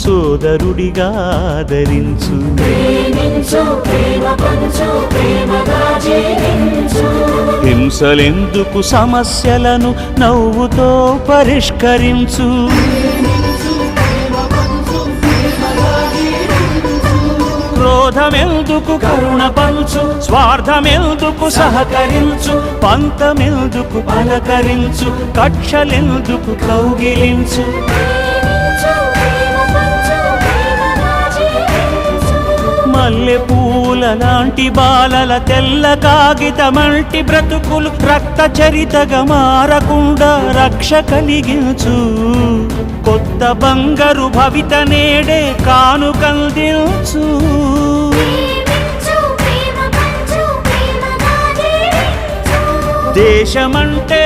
సోదరుడిగా ఆదరించు. హింసలెందుకు సమస్యలను నవ్వుతో పరిష్కరించు. క్రోధమెందుకు కరుణ పంచు, స్వార్థమెందుకు సహకరించు, పంతమెందుకు పలకరించు, కక్షలెందుకు కౌగిలించు. మల్లె పూల లాంటి బాలల తెల్ల కాగితమంటి బ్రతుకులు రక్త చరితగా మారకుండా రక్ష కలిగించు. కొత్త బంగారు భవిత నేడే కానుకందించు. దేశమంటే